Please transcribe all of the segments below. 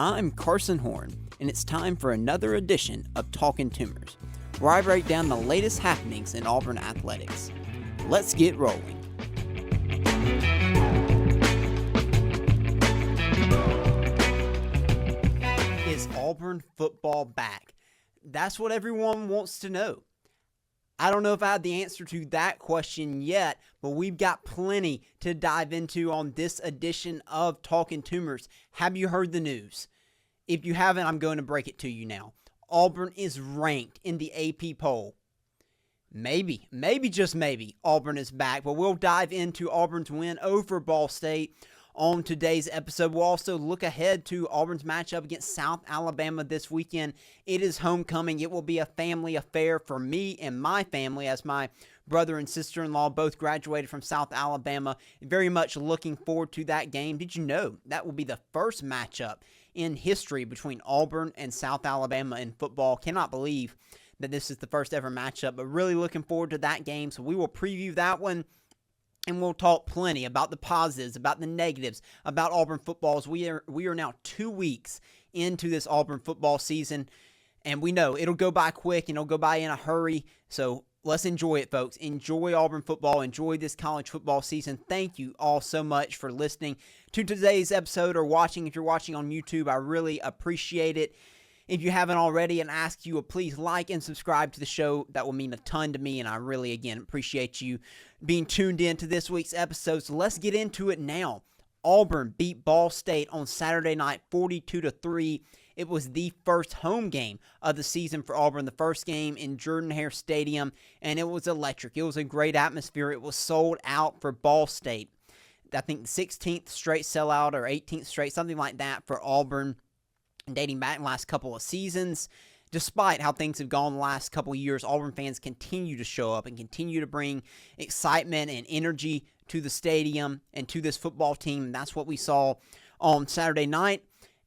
I'm Carson Horn, and it's time for another edition of Talkin' Tumors, where I break down the latest happenings in Auburn athletics. Let's get rolling. Is Auburn football back? That's what everyone wants to know. I don't know if I have the answer to that question yet, but we've got plenty to dive into on this edition of Talkin' Tumors. Have you heard the news? If you haven't, I'm going to break it to you now. Auburn is ranked in the AP poll. Maybe, just maybe, Auburn is back, but we'll dive into Auburn's win over Ball State on today's episode. We'll also look ahead to Auburn's matchup against South Alabama this weekend. It is homecoming. It will be a family affair for me and my family, as my brother and sister-in-law both graduated from South Alabama. Very much looking forward to that game. Did you know that will be the first matchup in history between Auburn and South Alabama in football? Cannot believe that this is the first ever matchup, but really looking forward to that game. So we will preview that one. And we'll talk plenty about the positives, about the negatives, about Auburn football. As we are now 2 weeks into this Auburn football season, and we know it'll go by quick and it'll go by in a hurry. So let's enjoy it, folks. Enjoy Auburn football. Enjoy this college football season. Thank you all so much for listening to today's episode or watching. If you're watching on YouTube, I really appreciate it. If you haven't already, and ask you to please like and subscribe to the show. That will mean a ton to me, and I really, again, appreciate you being tuned in to this week's episode. So let's get into it now. Auburn beat Ball State on Saturday night 42-3. It was the first home game of the season for Auburn, the first game in Jordan-Hare Stadium, and it was electric. It was a great atmosphere. It was sold out for Ball State. I think the 16th straight sellout or 18th straight, something like that for Auburn, dating back the last couple of seasons. Despite how things have gone the last couple of years, Auburn fans continue to show up and continue to bring excitement and energy to the stadium and to this football team. And that's what we saw on Saturday night.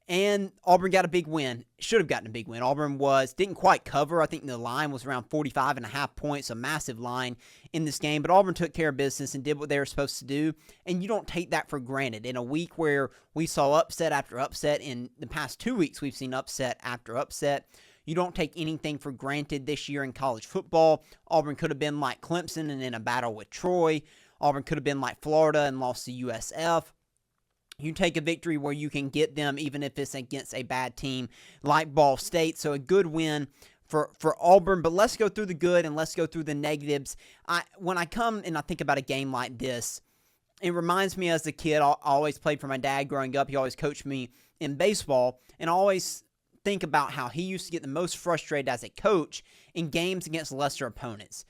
And Auburn got a big win. Should have gotten a big win. Auburn didn't quite cover. I think the line was around 45.5 points, a massive line in this game. But Auburn took care of business and did what they were supposed to do. And you don't take that for granted. In a week where we saw upset after upset, in the past 2 weeks we've seen upset after upset, you don't take anything for granted this year in college football. Auburn could have been like Clemson and in a battle with Troy. Auburn could have been like Florida and lost to USF. You take a victory where you can get them even if it's against a bad team like Ball State. So a good win for Auburn. But let's go through the good and let's go through the negatives. When I come and I think about a game like this, it reminds me as a kid, I always played for my dad growing up. He always coached me in baseball. And I always think about how he used to get the most frustrated as a coach in games against lesser opponents.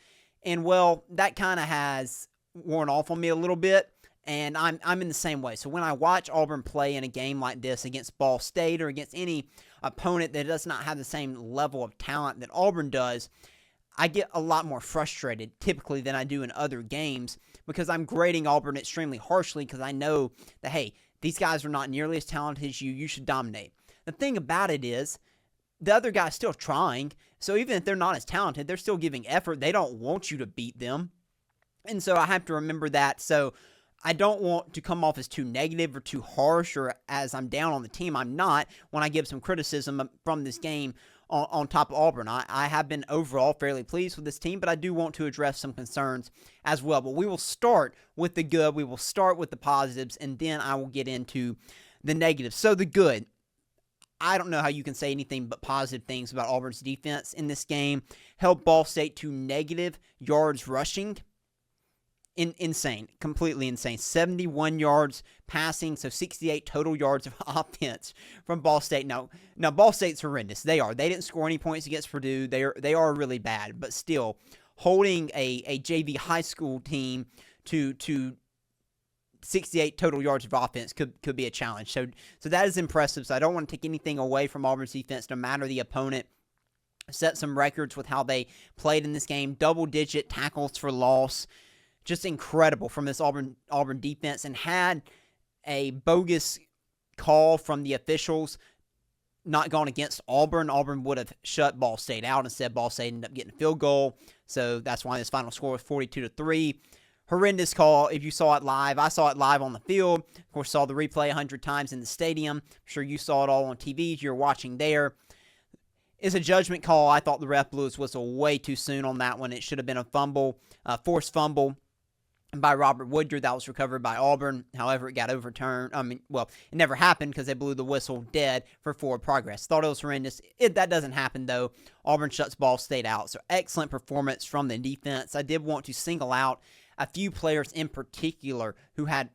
And, well, that kind of has worn off on me a little bit. And I'm in the same way. So when I watch Auburn play in a game like this against Ball State or against any opponent that does not have the same level of talent that Auburn does, I get a lot more frustrated typically than I do in other games because I'm grading Auburn extremely harshly because I know that, hey, these guys are not nearly as talented as you. You should dominate. The thing about it is the other guy's still trying. So even if they're not as talented, they're still giving effort. They don't want you to beat them. And so I have to remember that. So I don't want to come off as too negative or too harsh or as I'm down on the team. I'm not when I give some criticism from this game on top of Auburn. I have been overall fairly pleased with this team, but I do want to address some concerns as well. But we will start with the good. We will start with the positives, and then I will get into the negatives. So the good. I don't know how you can say anything but positive things about Auburn's defense in this game. Held Ball State to negative yards rushing. Insane. Completely insane. 71 yards passing, so 68 total yards of offense from Ball State. Now Ball State's horrendous. They are. They didn't score any points against Purdue. They are really bad. But still, holding a JV high school team to 68 total yards of offense could be a challenge. So that is impressive. So I don't want to take anything away from Auburn's defense, no matter the opponent. Set some records with how they played in this game. Double-digit tackles for loss. Just incredible from this Auburn defense, and had a bogus call from the officials not gone against Auburn, Auburn would have shut Ball State out. Instead, Ball State ended up getting a field goal. So that's why this final score was 42-3. horrendous call if you saw it live. I saw it live on the field. Of course, saw the replay 100 times in the stadium. I'm sure you saw it all on TV. You're watching there. It's a judgment call. I thought the ref blew his whistle way too soon on that one. It should have been a fumble, forced fumble by Robert Woodyard. That was recovered by Auburn. However, it got overturned. It never happened because they blew the whistle dead for forward progress. Thought it was horrendous. That doesn't happen, though. Auburn shuts Ball State out. So excellent performance from the defense. I did want to single out a few players in particular who had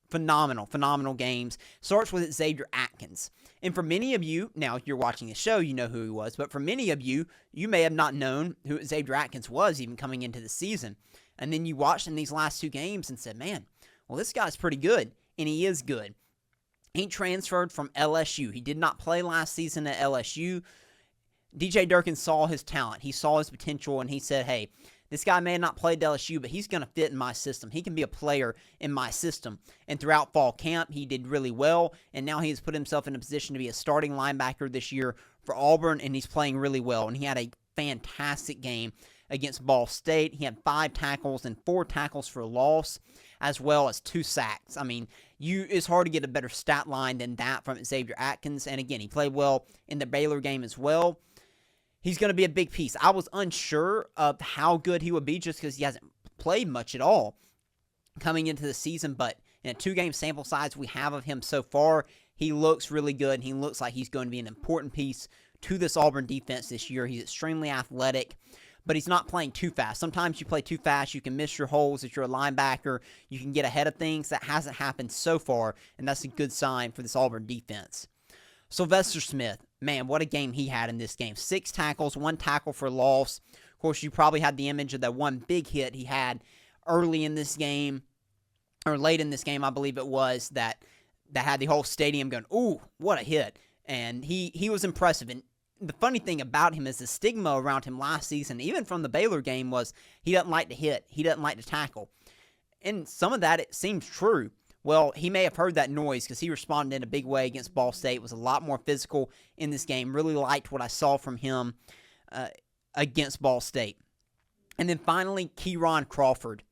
phenomenal games. Starts with Xavier Atkins. And for many of you, now if you're watching the show, you know who he was, but for many of you, you may have not known who Xavier Atkins was even coming into the season. And then you watched in these last two games and said, man, well, this guy's pretty good, and he is good. He transferred from LSU. He did not play last season at LSU. DJ Durkin saw his talent. He saw his potential, and he said, hey, this guy may have not played LSU, but he's going to fit in my system. He can be a player in my system. And throughout fall camp, he did really well, and now he has put himself in a position to be a starting linebacker this year for Auburn, and he's playing really well. And he had a fantastic game against Ball State. He had 5 tackles and 4 tackles for loss, as well as 2 sacks. I mean, it's hard to get a better stat line than that from Xavier Atkins. And again, he played well in the Baylor game as well. He's going to be a big piece. I was unsure of how good he would be just because he hasn't played much at all coming into the season, but in a 2-game sample size we have of him so far, he looks really good, and he looks like he's going to be an important piece to this Auburn defense this year. He's extremely athletic, but he's not playing too fast. Sometimes you play too fast, you can miss your holes if you're a linebacker, you can get ahead of things. That hasn't happened so far, and that's a good sign for this Auburn defense. Sylvester Smith, man, what a game he had in this game. 6 tackles, 1 tackle for loss. Of course, you probably had the image of that one big hit he had early in this game, or late in this game, I believe it was, that had the whole stadium going, ooh, what a hit. And he was impressive. And the funny thing about him is the stigma around him last season, even from the Baylor game, was he doesn't like to hit. He doesn't like to tackle. And some of that, it seems true. Well, he may have heard that noise because he responded in a big way against Ball State. Was a lot more physical in this game. Really liked what I saw from him against Ball State. And then finally, Keyron Crawford.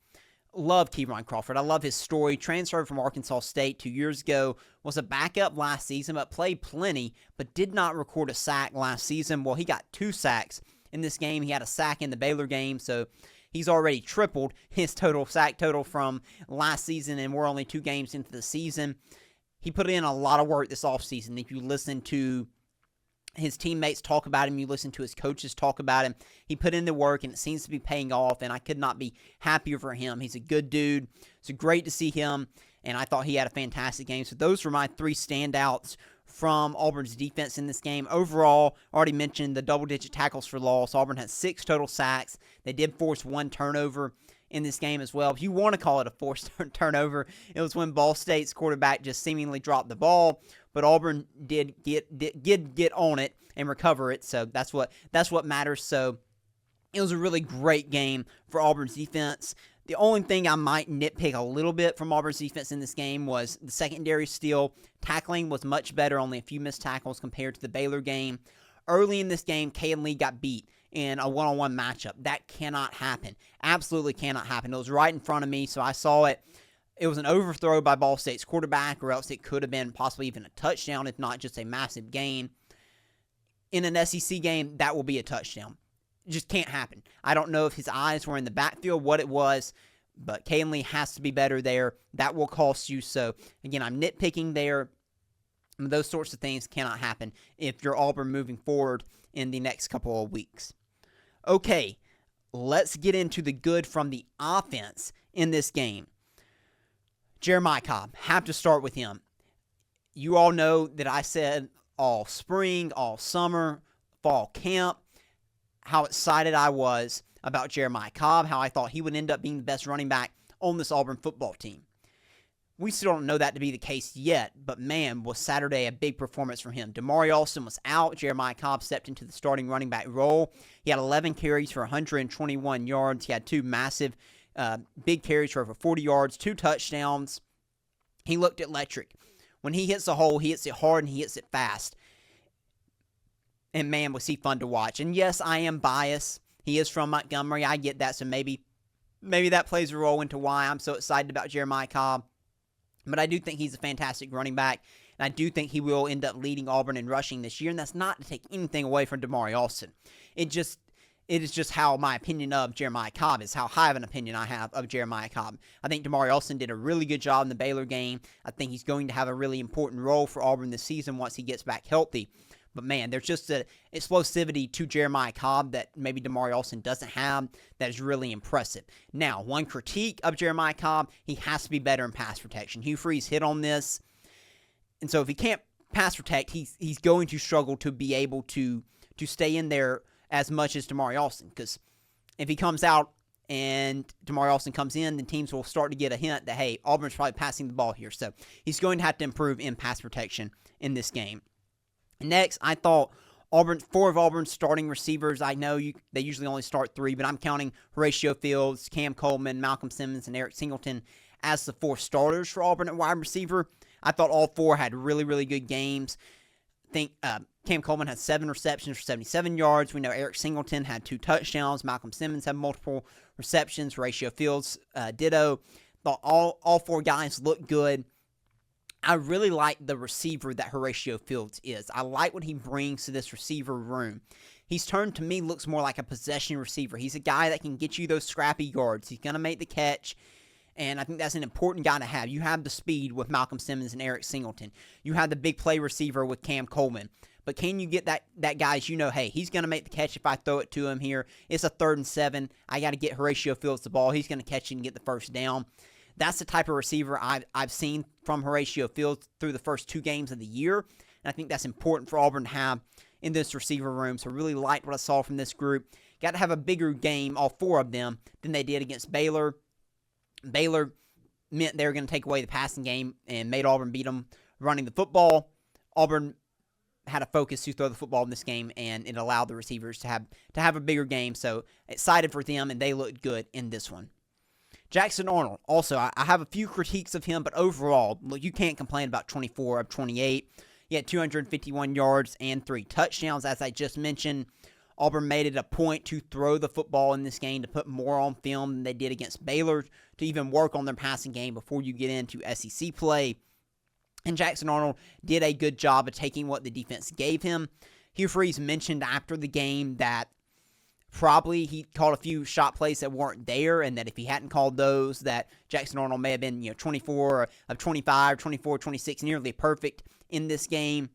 Love Keyron Crawford. I love his story. Transferred from Arkansas State 2 years ago. Was a backup last season, but played plenty, but did not record a sack last season. Well, he got 2 sacks in this game. He had a sack in the Baylor game, so he's already tripled his sack total from last season, and we're only 2 games into the season. He put in a lot of work this offseason. If you listen to his teammates talk about him, you listen to his coaches talk about him, he put in the work, and it seems to be paying off, and I could not be happier for him. He's a good dude. It's great to see him, and I thought he had a fantastic game. So those were my 3 standouts from Auburn's defense in this game. Overall, already mentioned the double-digit tackles for loss. Auburn had 6 total sacks. They did force 1 turnover in this game as well. If you want to call it a forced turnover, it was when Ball State's quarterback just seemingly dropped the ball, but Auburn did get on it and recover it, so that's what matters. So it was a really great game for Auburn's defense. The only thing I might nitpick a little bit from Auburn's defense in this game was the secondary steal. Tackling was much better, only a few missed tackles compared to the Baylor game. Early in this game, Caden Lee got beat in a one-on-one matchup. That cannot happen. Absolutely cannot happen. It was right in front of me, so I saw it. It was an overthrow by Ball State's quarterback, or else it could have been possibly even a touchdown, if not just a massive gain. In an SEC game, that will be a touchdown. It just can't happen. I don't know if his eyes were in the backfield, what it was, but Caden Lee has to be better there. That will cost you. So, again, I'm nitpicking there. Those sorts of things cannot happen if you're Auburn moving forward in the next couple of weeks. Okay, let's get into the good from the offense in this game. Jeremiah Cobb, have to start with him. You all know that I said all spring, all summer, fall camp, how excited I was about Jeremiah Cobb, how I thought he would end up being the best running back on this Auburn football team. We still don't know that to be the case yet, but man, was Saturday a big performance from him. Damari Alston was out. Jeremiah Cobb stepped into the starting running back role. He had 11 carries for 121 yards. He had 2 massive big carries for over 40 yards, 2 touchdowns. He looked electric. When he hits a hole, he hits it hard and he hits it fast. And man, was he fun to watch. And yes, I am biased. He is from Montgomery. I get that, so maybe maybe that plays a role into why I'm so excited about Jeremiah Cobb. But I do think he's a fantastic running back, and I do think he will end up leading Auburn in rushing this year, and that's not to take anything away from Damari Alston. It is just how my opinion of Jeremiah Cobb is, how high of an opinion I have of Jeremiah Cobb. I think Damari Alston did a really good job in the Baylor game. I think he's going to have a really important role for Auburn this season once he gets back healthy. But man, there's just an explosivity to Jeremiah Cobb that maybe Damari Alston doesn't have that is really impressive. Now, one critique of Jeremiah Cobb, he has to be better in pass protection. Hugh Freeze hit on this. And so if he can't pass protect, he's going to struggle to be able to stay in there as much as Damari Alston. Because if he comes out and Damari Alston comes in, then teams will start to get a hint that, hey, Auburn's probably passing the ball here. So he's going to have to improve in pass protection in this game. Next, I thought four of Auburn's starting receivers, I know they usually only start three, but I'm counting Horatio Fields, Cam Coleman, Malcolm Simmons, and Eric Singleton as the four starters for Auburn at wide receiver. I thought all four had really, really good games. I think Cam Coleman had 7 receptions for 77 yards. We know Eric Singleton had 2 touchdowns. Malcolm Simmons had multiple receptions. Horatio Fields ditto. Thought all four guys looked good. I really like the receiver that Horatio Fields is. I like what he brings to this receiver room. He's turned to me, looks more like a possession receiver. He's a guy that can get you those scrappy yards. He's going to make the catch, and I think that's an important guy to have. You have the speed with Malcolm Simmons and Eric Singleton. You have the big play receiver with Cam Coleman. But can you get that guy, hey, he's going to make the catch if I throw it to him here. It's a 3rd and 7. I got to get Horatio Fields the ball. He's going to catch it and get the first down. That's the type of receiver I've seen from Horatio Fields through the first 2 games of the year, and I think that's important for Auburn to have in this receiver room. So I really liked what I saw from this group. Got to have a bigger game, all 4 of them, than they did against Baylor. Baylor meant they were going to take away the passing game and made Auburn beat them running the football. Auburn had a focus to throw the football in this game, and it allowed the receivers to have a bigger game. So excited for them, and they looked good in this one. Jackson Arnold, also, I have a few critiques of him, but overall, look, you can't complain about 24 of 28. He had 251 yards and 3 touchdowns. As I just mentioned, Auburn made it a point to throw the football in this game, to put more on film than they did against Baylor, to even work on their passing game before you get into SEC play. And Jackson Arnold did a good job of taking what the defense gave him. Hugh Freeze mentioned after the game that probably he called a few shot plays that weren't there, and that if he hadn't called those, that Jackson Arnold may have been 24 of 25, 24, 26, nearly perfect in this game.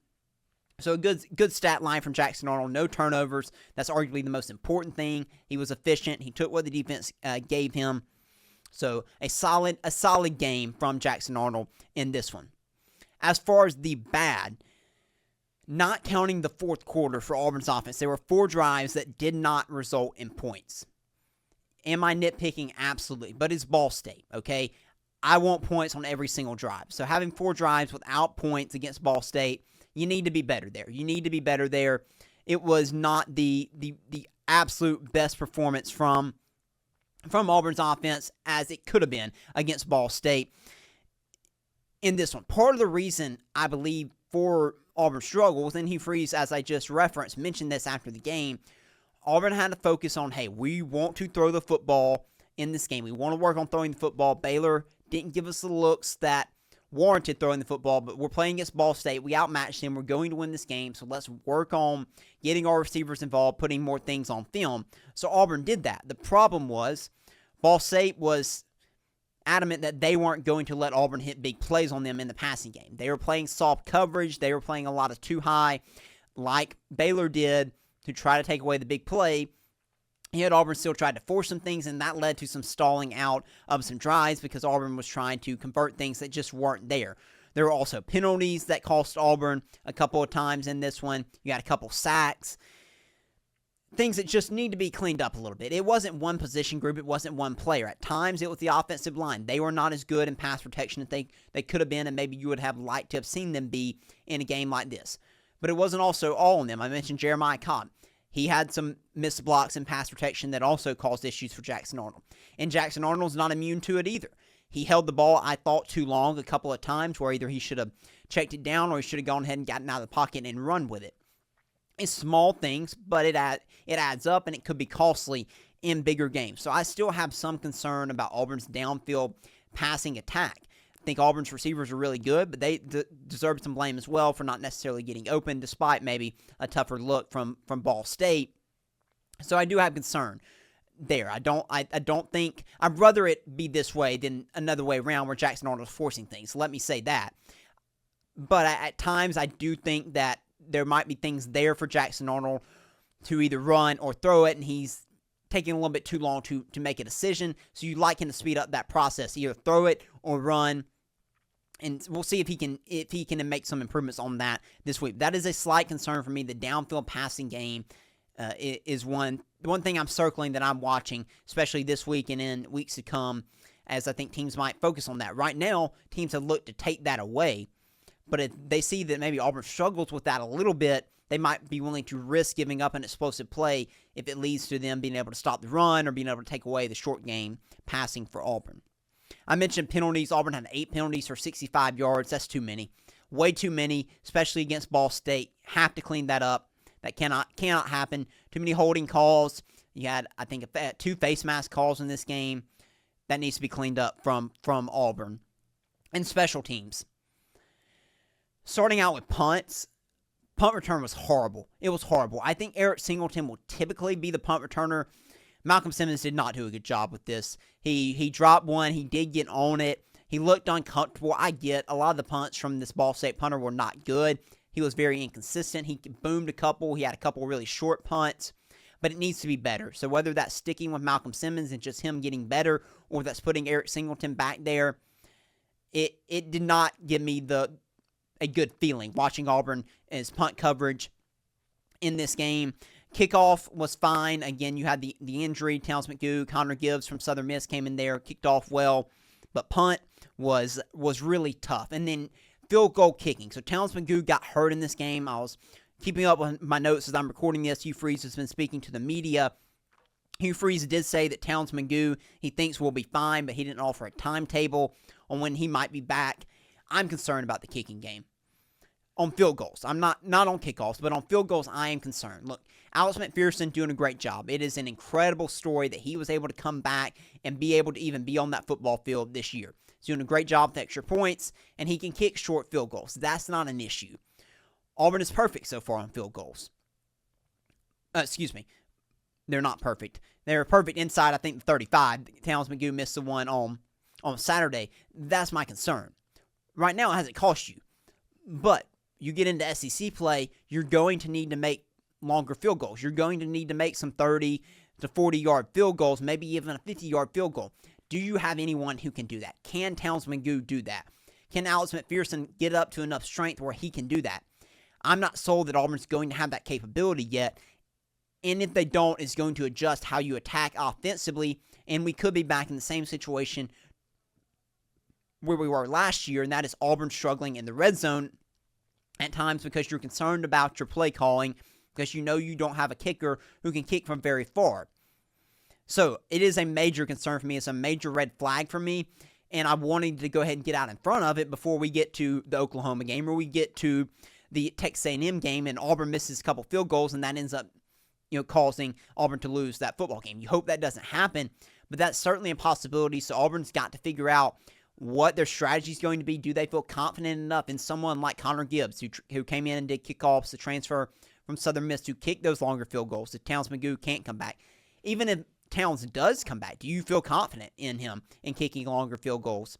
So a good stat line from Jackson Arnold. No turnovers. That's arguably the most important thing. He was efficient. He took what the defense gave him. So a solid game from Jackson Arnold in this one. As far as the bad, not counting the fourth quarter for Auburn's offense, there were 4 drives that did not result in points. Am I nitpicking? Absolutely. But it's Ball State, okay? I want points on every single drive. So having 4 drives without points against Ball State, you need to be better there. It was not the absolute best performance from Auburn's offense as it could have been against Ball State in this one. Part of the reason I believe for Auburn's struggles, and Hugh Freeze, as I just referenced, mentioned this after the game, Auburn had to focus on, hey, we want to throw the football in this game. We want to work on throwing the football. Baylor didn't give us the looks that warranted throwing the football, but we're playing against Ball State. We outmatched them. We're going to win this game, so let's work on getting our receivers involved, putting more things on film. So Auburn did that. The problem was Ball State was adamant that they weren't going to let Auburn hit big plays on them in the passing game. They were playing soft coverage. They were playing a lot of too high, like Baylor did, to try to take away the big play. Yet Auburn still tried to force some things, and that led to some stalling out of some drives because Auburn was trying to convert things that just weren't there. There were also penalties that cost Auburn a couple of times in this one. You got a couple sacks. Things that just need to be cleaned up a little bit. It wasn't one position group. It wasn't one player. At times, it was the offensive line. They were not as good in pass protection as they could have been, and maybe you would have liked to have seen them be in a game like this. But it wasn't also all on them. I mentioned Jeremiah Cobb. He had some missed blocks in pass protection that also caused issues for Jackson Arnold. And Jackson Arnold's not immune to it either. He held the ball, I thought, too long a couple of times, where either he should have checked it down or he should have gone ahead and gotten out of the pocket and run with it. It's small things, but it adds up, and it could be costly in bigger games. So I still have some concern about Auburn's downfield passing attack. I think Auburn's receivers are really good, but they deserve some blame as well for not necessarily getting open, despite maybe a tougher look from Ball State. So I do have concern there. I don't think I'd rather it be this way than another way around where Jackson Arnold's forcing things. Let me say that. But at times I do think that there might be things there for Jackson Arnold to either run or throw it, and he's taking a little bit too long to make a decision. So you'd like him to speed up that process, either throw it or run. And we'll see if he can make some improvements on that this week. That is a slight concern for me. The downfield passing game is one thing I'm circling that I'm watching, especially this week and in weeks to come, as I think teams might focus on that. Right now, teams have looked to take that away, but if they see that maybe Auburn struggles with that a little bit, they might be willing to risk giving up an explosive play if it leads to them being able to stop the run or being able to take away the short game passing for Auburn. I mentioned penalties. Auburn had 8 penalties for 65 yards. That's too many. Way too many, especially against Ball State. Have to clean that up. That cannot happen. Too many holding calls. You had, I think, 2 face mask calls in this game. That needs to be cleaned up from Auburn. And special teams. Starting out with punts. Punt return was horrible. It was horrible. I think Eric Singleton will typically be the punt returner. Malcolm Simmons did not do a good job with this. He dropped one. He did get on it. He looked uncomfortable. I get a lot of the punts from this Ball State punter were not good. He was very inconsistent. He boomed a couple. He had a couple really short punts, but it needs to be better. So whether that's sticking with Malcolm Simmons and just him getting better, or that's putting Eric Singleton back there, it did not give me a good feeling watching Auburn as punt coverage in this game. Kickoff was fine. Again, you had the injury. Towns McGoo, Connor Gibbs from Southern Miss came in there, kicked off well, but punt was really tough. And then field goal kicking. So Towns McGoo got hurt in this game. I was keeping up with my notes as I'm recording this. Hugh Freeze has been speaking to the media. Hugh Freeze did say that Towns McGoo, he thinks will be fine, but he didn't offer a timetable on when he might be back. I'm concerned about the kicking game. On field goals. I'm not on kickoffs, but on field goals, I am concerned. Look, Alex McPherson doing a great job. It is an incredible story that he was able to come back and be able to even be on that football field this year. He's doing a great job with extra points, and he can kick short field goals. That's not an issue. Auburn is perfect so far on field goals. They're not perfect. They're perfect inside, I think, the 35. Towns McGoo missed the one on Saturday. That's my concern. Right now, it hasn't cost you. But you get into SEC play, you're going to need to make longer field goals. You're going to need to make some 30 to 40-yard field goals, maybe even a 50-yard field goal. Do you have anyone who can do that? Can Towns McGoo do that? Can Alex McPherson get up to enough strength where he can do that? I'm not sold that Auburn's going to have that capability yet. And if they don't, it's going to adjust how you attack offensively. And we could be back in the same situation where we were last year, and that is Auburn struggling in the red zone at times because you're concerned about your play calling because you know you don't have a kicker who can kick from very far. So it is a major concern for me. It's a major red flag for me, and I wanted to go ahead and get out in front of it before we get to the Oklahoma game or we get to the Texas A&M game and Auburn misses a couple field goals and that ends up causing Auburn to lose that football game. You hope that doesn't happen, but that's certainly a possibility. So Auburn's got to figure out what their strategy is going to be. Do they feel confident enough in someone like Connor Gibbs, who came in and did kickoffs, the transfer from Southern Miss, to kick those longer field goals if Towns McGoo can't come back? Even if Towns does come back, do you feel confident in him in kicking longer field goals?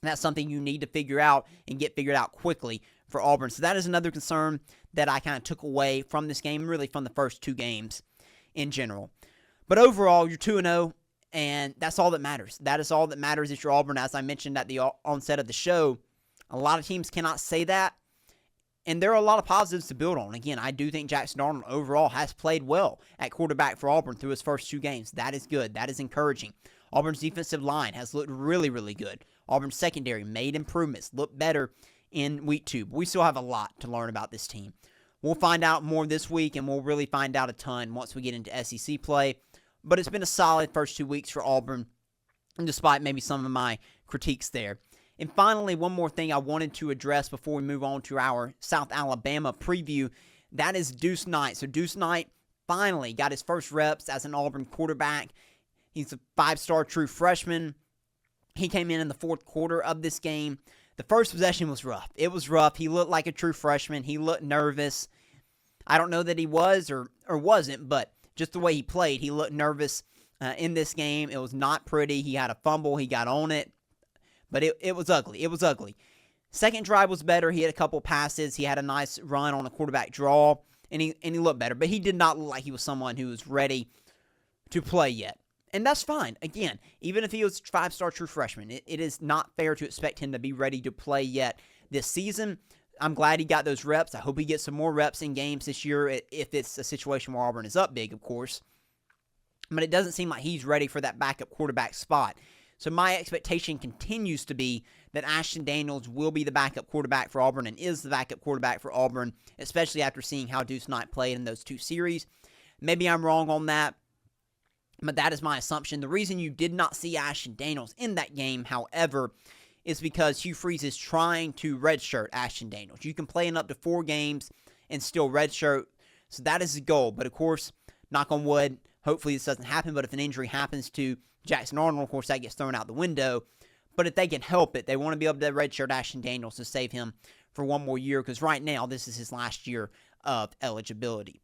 That's something you need to figure out and get figured out quickly for Auburn. So that is another concern that I kind of took away from this game, really from the first 2 games in general. But overall, you're 2-0. And that's all that matters. That is all that matters if you're Auburn. As I mentioned at the onset of the show, a lot of teams cannot say that. And there are a lot of positives to build on. Again, I do think Jackson Arnold overall has played well at quarterback for Auburn through his first 2 games. That is good. That is encouraging. Auburn's defensive line has looked really, really good. Auburn's secondary made improvements, looked better in week 2. But we still have a lot to learn about this team. We'll find out more this week, and we'll really find out a ton once we get into SEC play. But it's been a solid first 2 weeks for Auburn, despite maybe some of my critiques there. And finally, one more thing I wanted to address before we move on to our South Alabama preview. That is Deuce Knight. So Deuce Knight finally got his first reps as an Auburn quarterback. He's a 5-star true freshman. He came in the fourth quarter of this game. The first possession was rough. It was rough. He looked like a true freshman. He looked nervous. I don't know that he was or wasn't, but just the way he played, he looked nervous in this game. It was not pretty. He had a fumble. He got on it. But it was ugly. It was ugly. Second drive was better. He had a couple passes. He had a nice run on a quarterback draw, and he looked better. But he did not look like he was someone who was ready to play yet. And that's fine. Again, even if he was a 5-star true freshman, it is not fair to expect him to be ready to play yet this season. I'm glad he got those reps. I hope he gets some more reps in games this year if it's a situation where Auburn is up big, of course. But it doesn't seem like he's ready for that backup quarterback spot. So my expectation continues to be that Ashton Daniels will be the backup quarterback for Auburn and is the backup quarterback for Auburn, especially after seeing how Deuce Knight played in those two series. Maybe I'm wrong on that, but that is my assumption. The reason you did not see Ashton Daniels in that game, however, is because Hugh Freeze is trying to redshirt Ashton Daniels. You can play in up to 4 games and still redshirt, so that is the goal. But of course, knock on wood, hopefully this doesn't happen, but if an injury happens to Jackson Arnold, of course, that gets thrown out the window. But if they can help it, they want to be able to redshirt Ashton Daniels to save him for one more year, because right now, this is his last year of eligibility.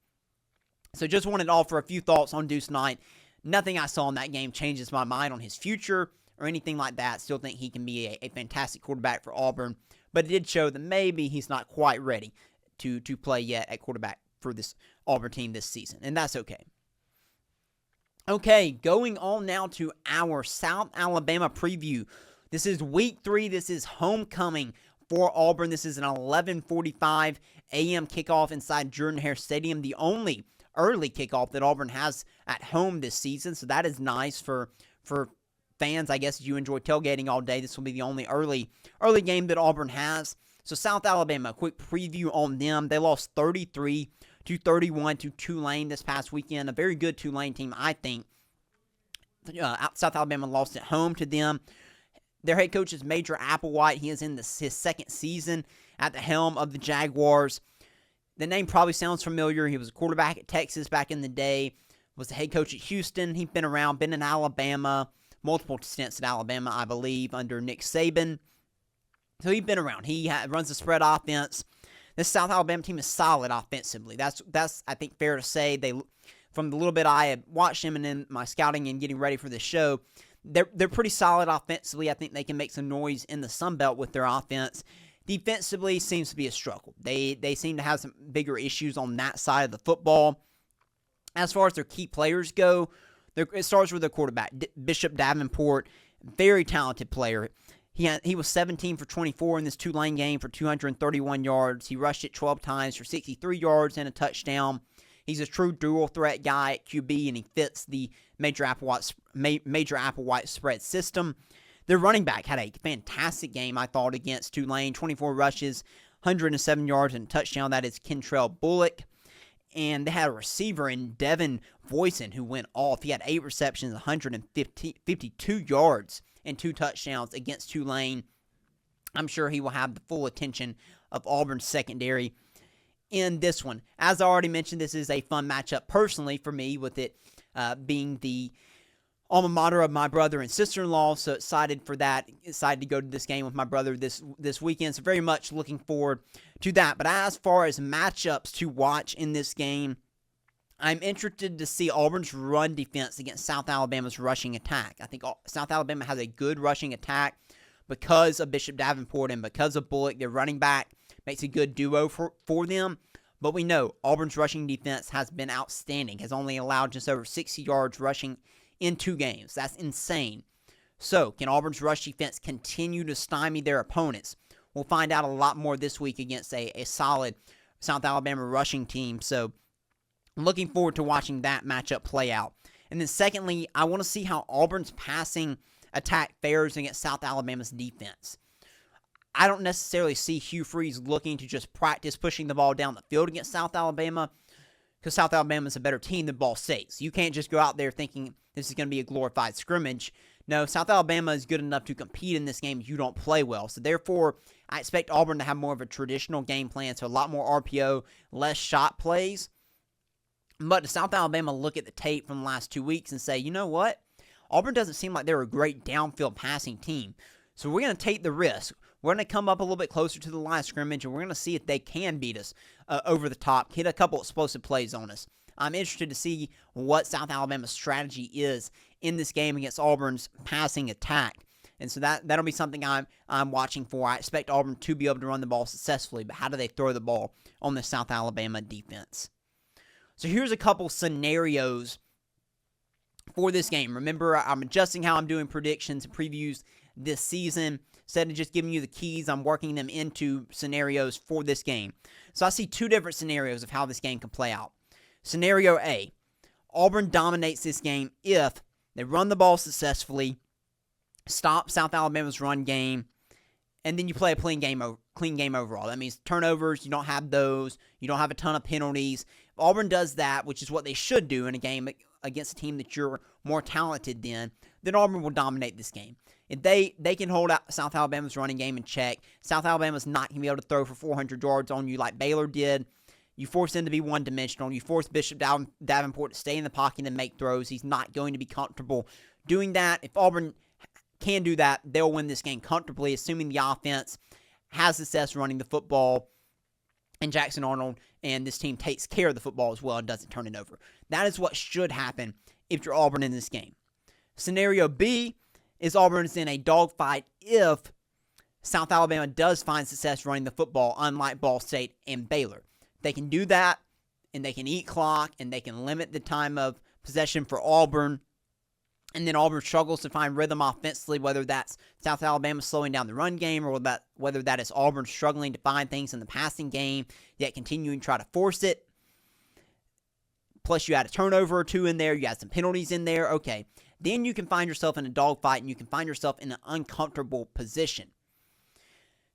So just wanted to offer a few thoughts on Deuce Knight. Nothing I saw in that game changes my mind on his future or anything like that. Still think he can be a fantastic quarterback for Auburn, but it did show that maybe he's not quite ready to play yet at quarterback for this Auburn team this season, and that's okay. Okay, going on now to our South Alabama preview. This is week 3. This is homecoming for Auburn. This is an 11:45 a.m. kickoff inside Jordan-Hare Stadium, the only early kickoff that Auburn has at home this season. So that is nice for fans. I guess you enjoy tailgating all day. This will be the only early game that Auburn has. So South Alabama, a quick preview on them. They lost 33-31 to Tulane this past weekend. A very good Tulane team, I think. South Alabama lost at home to them. Their head coach is Major Applewhite. He is in his second season at the helm of the Jaguars. The name probably sounds familiar. He was a quarterback at Texas back in the day. Was the head coach at Houston. He's been around, been in Alabama. Multiple stints at Alabama, I believe, under Nick Saban. So he's been around. He runs the spread offense. This South Alabama team is solid offensively. That's I think fair to say. They, from the little bit I have watched them and in my scouting and getting ready for this show, they're pretty solid offensively. I think they can make some noise in the Sun Belt with their offense. Defensively seems to be a struggle. They seem to have some bigger issues on that side of the football. As far as their key players go, it starts with their quarterback, Bishop Davenport, very talented player. He was 17 for 24 in this Tulane game for 231 yards. He rushed it 12 times for 63 yards and a touchdown. He's a true dual threat guy at QB, and he fits the Major Applewhite spread system. Their running back had a fantastic game, I thought, against Tulane. 24 rushes, 107 yards, and a touchdown. That is Kentrell Bullock. And they had a receiver in Devin Voisin who went off. He had 8 receptions, 152 yards, and 2 touchdowns against Tulane. I'm sure he will have the full attention of Auburn's secondary in this one. As I already mentioned, this is a fun matchup personally for me, with it being the alma mater of my brother and sister-in-law, so excited for that. Excited to go to this game with my brother this weekend, so very much looking forward to that. But as far as matchups to watch in this game, I'm interested to see Auburn's run defense against South Alabama's rushing attack. I think South Alabama has a good rushing attack because of Bishop Davenport and because of Bullock. Their running back makes a good duo for them. But we know Auburn's rushing defense has been outstanding, has only allowed just over 60 yards rushing in 2 games. That's insane. So, can Auburn's rush defense continue to stymie their opponents? We'll find out a lot more this week against a solid South Alabama rushing team. So, looking forward to watching that matchup play out. And then secondly, I want to see how Auburn's passing attack fares against South Alabama's defense. I don't necessarily see Hugh Freeze looking to just practice pushing the ball down the field against South Alabama, because South Alabama is a better team than Ball State. So you can't just go out there thinking this is going to be a glorified scrimmage. No, South Alabama is good enough to compete in this game if you don't play well. So therefore, I expect Auburn to have more of a traditional game plan, so a lot more RPO, less shot plays. But does South Alabama look at the tape from the last 2 weeks and say, you know what? Auburn doesn't seem like they're a great downfield passing team. So we're going to take the risk. We're going to come up a little bit closer to the line of scrimmage, and we're going to see if they can beat us over the top, hit a couple explosive plays on us. I'm interested to see what South Alabama's strategy is in this game against Auburn's passing attack. And so that'll be something I'm watching for. I expect Auburn to be able to run the ball successfully, but how do they throw the ball on the South Alabama defense? So here's a couple scenarios for this game. Remember, I'm adjusting how I'm doing predictions and previews this season. Instead of just giving you the keys, I'm working them into scenarios for this game. So I see two different scenarios of how this game can play out. Scenario A, Auburn dominates this game if they run the ball successfully, stop South Alabama's run game, and then you play a clean game overall. That means turnovers, you don't have those, you don't have a ton of penalties. If Auburn does that, which is what they should do in a game against a team that you're more talented than, then Auburn will dominate this game. If they can hold out South Alabama's running game in check, South Alabama's not going to be able to throw for 400 yards on you like Baylor did. You force them to be one-dimensional. You force Bishop Davenport to stay in the pocket and make throws. He's not going to be comfortable doing that. If Auburn can do that, they'll win this game comfortably, assuming the offense has success running the football and Jackson Arnold and this team takes care of the football as well and doesn't turn it over. That is what should happen if you're Auburn in this game. Scenario B is Auburn is in a dogfight if South Alabama does find success running the football, unlike Ball State and Baylor. They can do that, and they can eat clock, and they can limit the time of possession for Auburn. And then Auburn struggles to find rhythm offensively, whether that's South Alabama slowing down the run game or whether that is Auburn struggling to find things in the passing game, yet continuing to try to force it. Plus, you had a turnover or two in there. You had some penalties in there. Okay. Then you can find yourself in a dogfight, and you can find yourself in an uncomfortable position.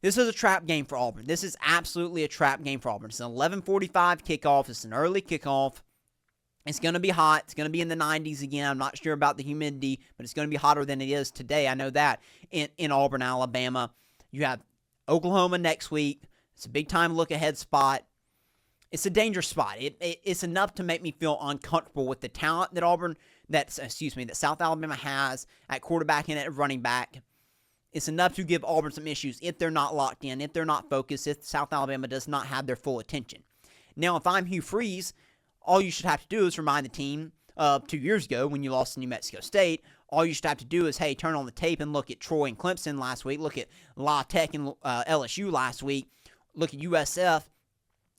This is a trap game for Auburn. This is absolutely a trap game for Auburn. It's an 11:45 kickoff. It's an early kickoff. It's going to be hot. It's going to be in the 90s again. I'm not sure about the humidity, but it's going to be hotter than it is today. I know that in Auburn, Alabama. You have Oklahoma next week. It's a big-time look-ahead spot. It's a dangerous spot. It's enough to make me feel uncomfortable with the talent that South Alabama has at quarterback and at running back. It's enough to give Auburn some issues if they're not locked in, if they're not focused, if South Alabama does not have their full attention. Now, if I'm Hugh Freeze, all you should have to do is remind the team of 2 years ago when you lost to New Mexico State. All you should have to do is, hey, turn on the tape and look at Troy and Clemson last week, look at La Tech and LSU last week, look at USF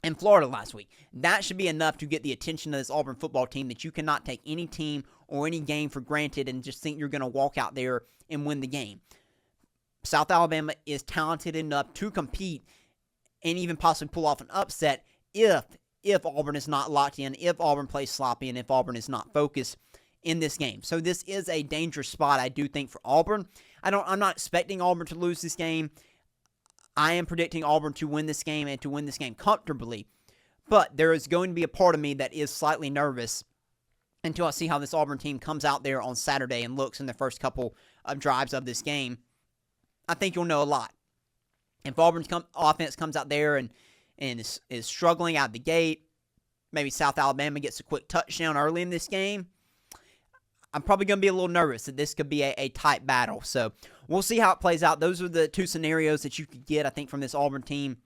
and Florida last week. That should be enough to get the attention of this Auburn football team that you cannot take any team or any game for granted and just think you're going to walk out there and win the game. South Alabama is talented enough to compete and even possibly pull off an upset if Auburn is not locked in, if Auburn plays sloppy, and if Auburn is not focused in this game. So this is a dangerous spot, I do think, for Auburn. I'm not expecting Auburn to lose this game. I am predicting Auburn to win this game and to win this game comfortably. But there is going to be a part of me that is slightly nervous until I see how this Auburn team comes out there on Saturday and looks in the first couple of drives of this game. I think you'll know a lot. If Auburn's offense comes out there and is struggling out the gate, maybe South Alabama gets a quick touchdown early in this game, I'm probably going to be a little nervous that this could be a tight battle. So we'll see how it plays out. Those are the two scenarios that you could get, I think, from this Auburn team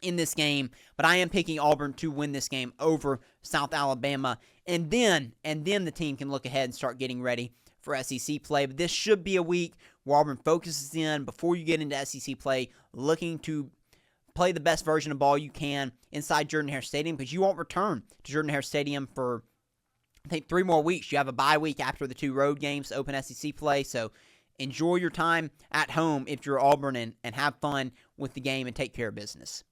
in this game. But I am picking Auburn to win this game over South Alabama. And then the team can look ahead and start getting ready for SEC play. But this should be a week where Auburn focuses in before you get into SEC play, looking to play the best version of ball you can inside Jordan-Hare Stadium, because you won't return to Jordan-Hare Stadium for, I think, 3 more weeks. You have a bye week after the 2 road games to open SEC play, so enjoy your time at home if you're Auburn and have fun with the game and take care of business.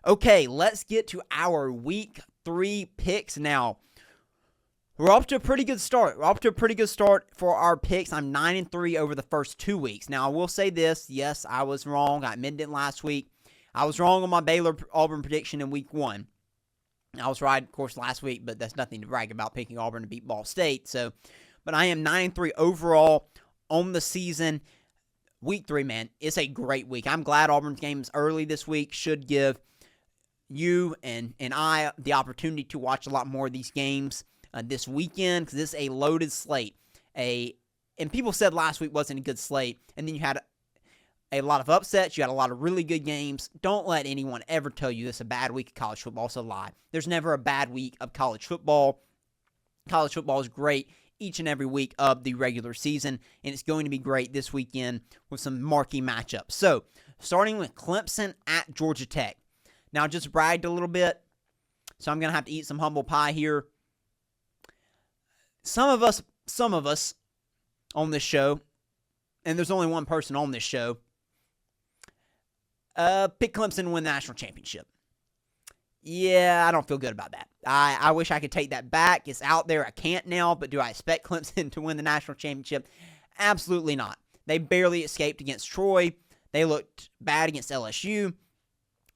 Okay, let's get to our Week 3 picks now. We're off to a pretty good start. We're off to a pretty good start for our picks. I'm 9-3 over the first 2 weeks. Now, I will say this. Yes, I was wrong. I admitted it last week. I was wrong on my Baylor-Auburn prediction in Week 1. I was right, of course, last week, but that's nothing to brag about, picking Auburn to beat Ball State. But I am 9-3 overall on the season. Week 3, man, it's a great week. I'm glad Auburn's game is early this week. Should give you and I the opportunity to watch a lot more of these games this weekend, because this is a loaded slate. And people said last week wasn't a good slate, and then you had a lot of upsets. You had a lot of really good games. Don't let anyone ever tell you this is a bad week of college football. It's a lie. There's never a bad week of college football. College football is great each and every week of the regular season, and it's going to be great this weekend with some marquee matchups. So, starting with Clemson at Georgia Tech. Now, I just bragged a little bit, so I'm going to have to eat some humble pie here. Some of us on this show, and there's only one person on this show, pick Clemson to win the national championship. Yeah, I don't feel good about that. I wish I could take that back. It's out there. I can't now, but do I expect Clemson to win the national championship? Absolutely not. They barely escaped against Troy. They looked bad against LSU.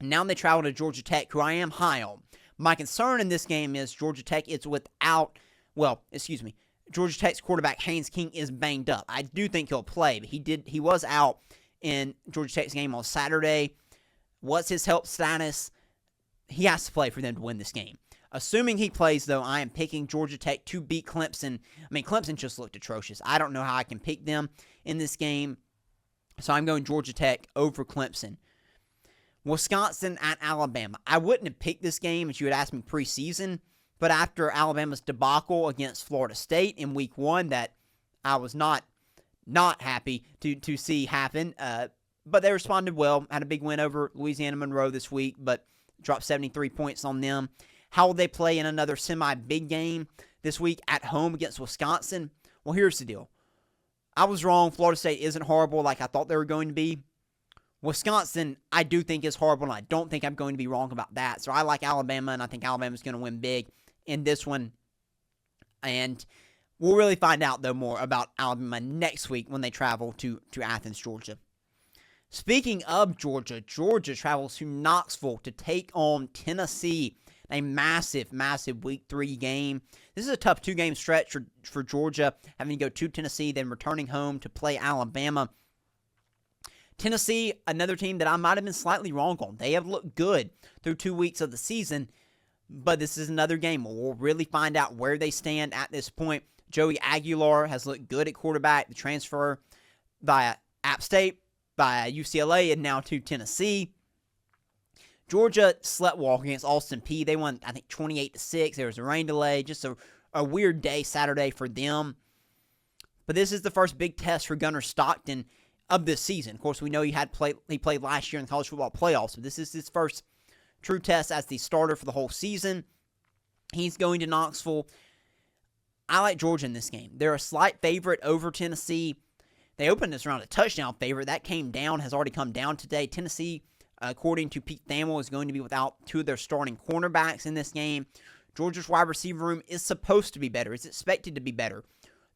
Now they travel to Georgia Tech, who I am high on. My concern in this game is Georgia Tech is Georgia Tech's quarterback Haynes King is banged up. I do think he'll play, but he was out in Georgia Tech's game on Saturday. What's his health status? He has to play for them to win this game. Assuming he plays, though, I am picking Georgia Tech to beat Clemson. I mean, Clemson just looked atrocious. I don't know how I can pick them in this game, so I'm going Georgia Tech over Clemson. Wisconsin at Alabama. I wouldn't have picked this game if you had asked me preseason, but after Alabama's debacle against Florida State in week 1 that I was not happy to see happen, but they responded well. Had a big win over Louisiana Monroe this week, but dropped 73 points on them. How will they play in another semi-big game this week at home against Wisconsin? Well, here's the deal. I was wrong. Florida State isn't horrible like I thought they were going to be. Wisconsin, I do think is horrible, and I don't think I'm going to be wrong about that. So I like Alabama, and I think Alabama's going to win big in this one. And we'll really find out, though, more about Alabama next week when they travel to Athens, Georgia. Speaking of Georgia, Georgia travels to Knoxville to take on Tennessee. A massive, massive Week 3 game. This is a tough 2-game stretch for Georgia, having to go to Tennessee, then returning home to play Alabama. Tennessee, another team that I might have been slightly wrong on. They have looked good through 2 weeks of the season, but this is another game where we'll really find out where they stand at this point. Joey Aguilar has looked good at quarterback. The transfer via App State, via UCLA, and now to Tennessee. Georgia slept walk against Austin Peay. They won, I think, 28-6. There was a rain delay. Just a weird day Saturday for them. But this is the first big test for Gunnar Stockton of this season. Of course, we know he played last year in the college football playoffs, but this is his first true test as the starter for the whole season. He's going to Knoxville. I like Georgia in this game. They're a slight favorite over Tennessee. They opened this around a touchdown favorite. That has already come down today. Tennessee, according to Pete Thamel, is going to be without 2 of their starting cornerbacks in this game. Georgia's wide receiver room is supposed to be better. It's expected to be better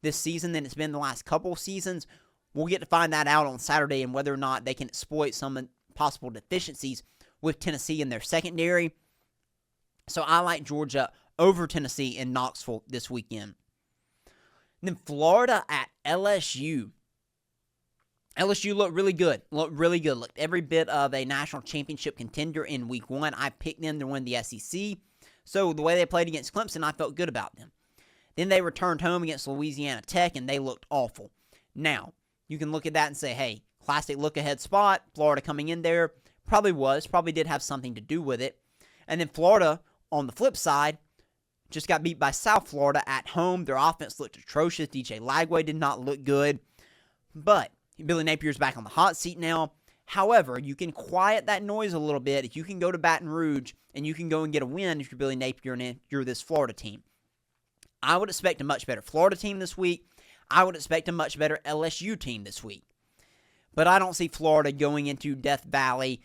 this season than it's been the last couple of seasons. We'll get to find that out on Saturday and whether or not they can exploit some possible deficiencies with Tennessee in their secondary. So I like Georgia over Tennessee in Knoxville this weekend. And then Florida at LSU. LSU looked really good. Looked every bit of a national championship contender in week 1. I picked them to win the SEC. So the way they played against Clemson, I felt good about them. Then they returned home against Louisiana Tech, and they looked awful. Now, you can look at that and say, hey, classic look-ahead spot. Florida coming in there probably did have something to do with it. And then Florida, on the flip side, just got beat by South Florida at home. Their offense looked atrocious. DJ Lagway did not look good. But Billy Napier's back on the hot seat now. However, you can quiet that noise a little bit if you can go to Baton Rouge and you can go and get a win if you're Billy Napier and you're this Florida team. I would expect a much better Florida team this week. I would expect a much better LSU team this week. But I don't see Florida going into Death Valley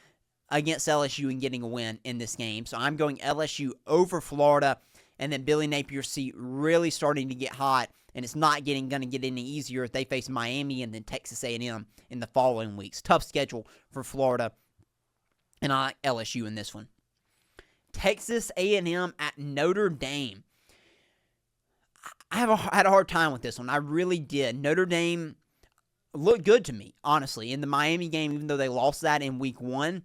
against LSU and getting a win in this game. So I'm going LSU over Florida, and then Billy Napier's seat really starting to get hot, and it's not going to get any easier if they face Miami and then Texas A&M in the following weeks. Tough schedule for Florida, and I like LSU in this one. Texas A&M at Notre Dame. I had a hard time with this one. I really did. Notre Dame looked good to me, honestly. In the Miami game, even though they lost that in week 1,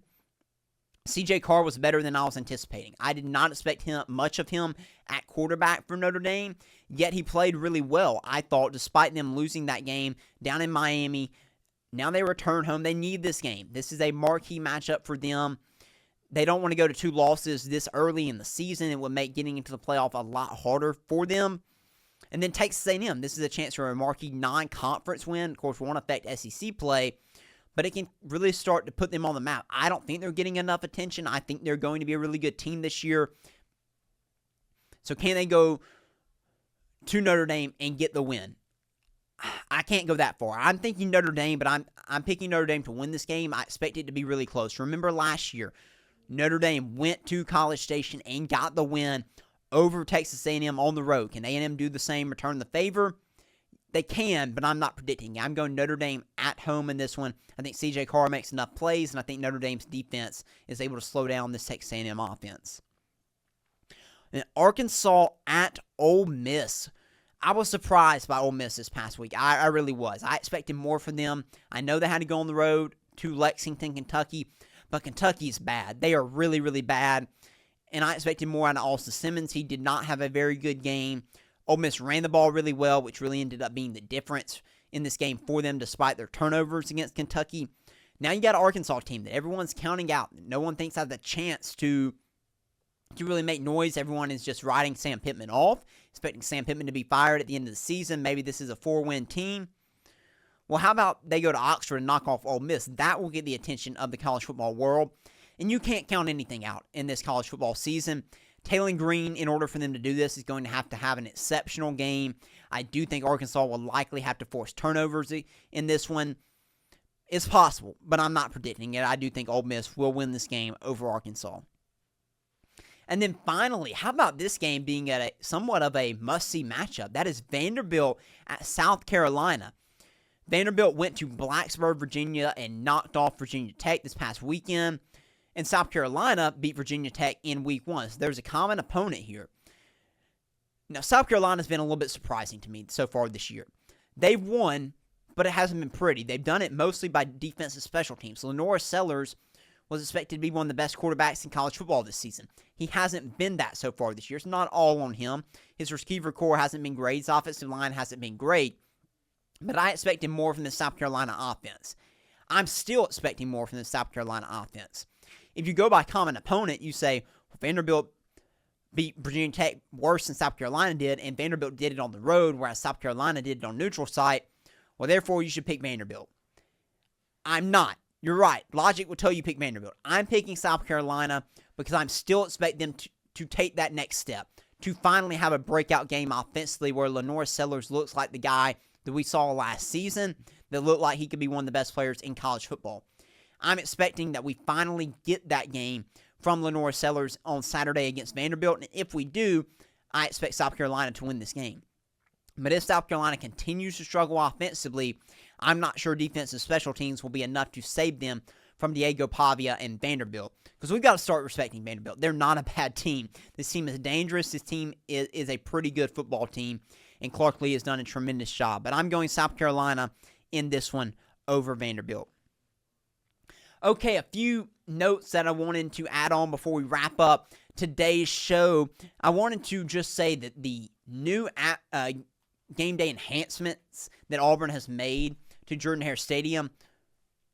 CJ Carr was better than I was anticipating. I did not expect much of him at quarterback for Notre Dame, yet he played really well, I thought, despite them losing that game down in Miami. Now they return home. They need this game. This is a marquee matchup for them. They don't want to go to 2 losses this early in the season. It would make getting into the playoff a lot harder for them. And then Texas A&M. This is a chance for a marquee non-conference win. Of course, it won't affect SEC play, but it can really start to put them on the map. I don't think they're getting enough attention. I think they're going to be a really good team this year. So can they go to Notre Dame and get the win? I can't go that far. I'm thinking Notre Dame, but I'm picking Notre Dame to win this game. I expect it to be really close. Remember last year, Notre Dame went to College Station and got the win over Texas A&M on the road. Can A&M do the same, return the favor? They can, but I'm not predicting. I'm going Notre Dame at home in this one. I think CJ Carr makes enough plays, and I think Notre Dame's defense is able to slow down this Texas A&M offense. And Arkansas at Ole Miss. I was surprised by Ole Miss this past week. I really was. I expected more from them. I know they had to go on the road to Lexington, Kentucky, but Kentucky's bad. They are really, really bad. And I expected more out of Austin Simmons. He did not have a very good game. Ole Miss ran the ball really well, which really ended up being the difference in this game for them despite their turnovers against Kentucky. Now you got an Arkansas team that everyone's counting out. No one thinks have the chance to really make noise. Everyone is just riding Sam Pittman off, expecting Sam Pittman to be fired at the end of the season. Maybe this is a 4-win team. Well, how about they go to Oxford and knock off Ole Miss? That will get the attention of the college football world. And you can't count anything out in this college football season. Taylor Green, in order for them to do this, is going to have an exceptional game. I do think Arkansas will likely have to force turnovers in this one. It's possible, but I'm not predicting it. I do think Ole Miss will win this game over Arkansas. And then finally, how about this game being at somewhat of a must-see matchup? That is Vanderbilt at South Carolina. Vanderbilt went to Blacksburg, Virginia, and knocked off Virginia Tech this past weekend. And South Carolina beat Virginia Tech in week 1. So there's a common opponent here. Now, South Carolina's been a little bit surprising to me so far this year. They've won, but it hasn't been pretty. They've done it mostly by defensive special teams. Lenore Sellers was expected to be one of the best quarterbacks in college football this season. He hasn't been that so far this year. It's not all on him. His receiver core hasn't been great. His offensive line hasn't been great. But I expected more from the South Carolina offense. I'm still expecting more from the South Carolina offense. If you go by common opponent, you say, well, Vanderbilt beat Virginia Tech worse than South Carolina did, and Vanderbilt did it on the road, whereas South Carolina did it on neutral site. Well, therefore, you should pick Vanderbilt. I'm not. You're right. Logic will tell you pick Vanderbilt. I'm picking South Carolina because I'm still expecting them to take that next step, to finally have a breakout game offensively where Lenore Sellers looks like the guy that we saw last season that looked like he could be one of the best players in college football. I'm expecting that we finally get that game from Lenore Sellers on Saturday against Vanderbilt, and if we do, I expect South Carolina to win this game. But if South Carolina continues to struggle offensively, I'm not sure defensive special teams will be enough to save them from Diego Pavia and Vanderbilt. Because we've got to start respecting Vanderbilt. They're not a bad team. This team is dangerous. This team is a pretty good football team. And Clark Lee has done a tremendous job. But I'm going South Carolina in this one over Vanderbilt. Okay, a few notes that I wanted to add on before we wrap up today's show. I wanted to just say that the new game day enhancements that Auburn has made to Jordan-Hare Stadium,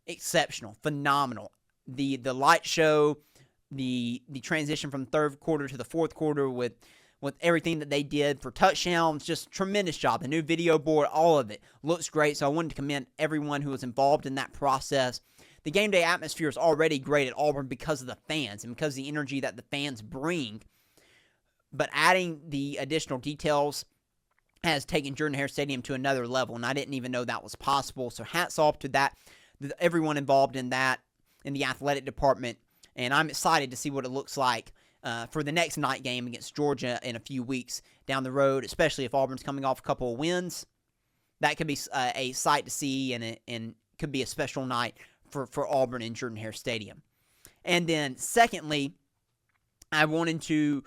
exceptional, phenomenal. The light show, the transition from third quarter to the fourth quarter with everything that they did for touchdowns, just tremendous job. The new video board, all of it looks great. So I wanted to commend everyone who was involved in that process. The game day atmosphere is already great at Auburn because of the fans and because of the energy that the fans bring. But adding the additional details has taken Jordan-Hare Stadium to another level, and I didn't even know that was possible. So hats off to that, everyone involved in that, in the athletic department. And I'm excited to see what it looks like for the next night game against Georgia in a few weeks down the road, especially if Auburn's coming off a couple of wins. That could be a sight to see and could be a special night for Auburn in Jordan-Hare Stadium. And then secondly, I wanted to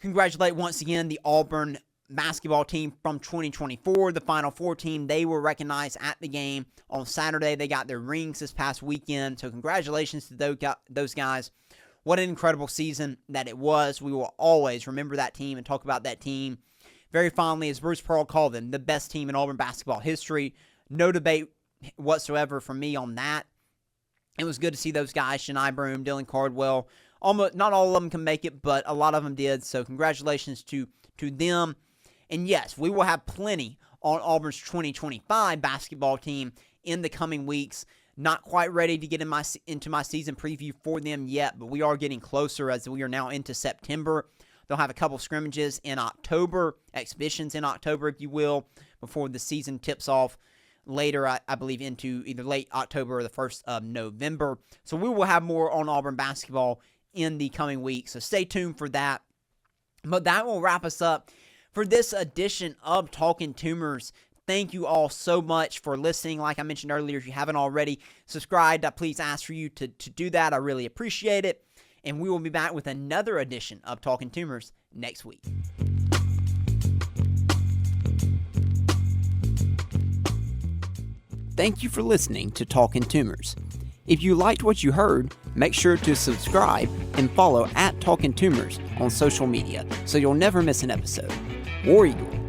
congratulate once again the Auburn basketball team from 2024, the Final Four team. They were recognized at the game on Saturday. They got their rings this past weekend, so congratulations to those guys. What an incredible season that it was. We will always remember that team and talk about that team very fondly, as Bruce Pearl called them, the best team in Auburn basketball history. No debate whatsoever from me on that. It was good to see those guys, Shania Broom, Dylan Cardwell. Almost, not all of them can make it, but a lot of them did, so congratulations to them. And yes, we will have plenty on Auburn's 2025 basketball team in the coming weeks. Not quite ready to get into my season preview for them yet, but we are getting closer as we are now into September. They'll have a couple scrimmages in October, exhibitions in October, if you will, before the season tips off later, I believe, into either late October or the 1st of November. So we will have more on Auburn basketball in the coming weeks, so stay tuned for that. But that will wrap us up for this edition of Talkin' Tumors. Thank you all so much for listening. Like I mentioned earlier, if you haven't already subscribed, I please ask for you to do that. I really appreciate it. And we will be back with another edition of Talkin' Tumors next week. Thank you for listening to Talkin' Tumors. If you liked what you heard, make sure to subscribe and follow @Talkin' Tumors on social media so you'll never miss an episode. War Eagle.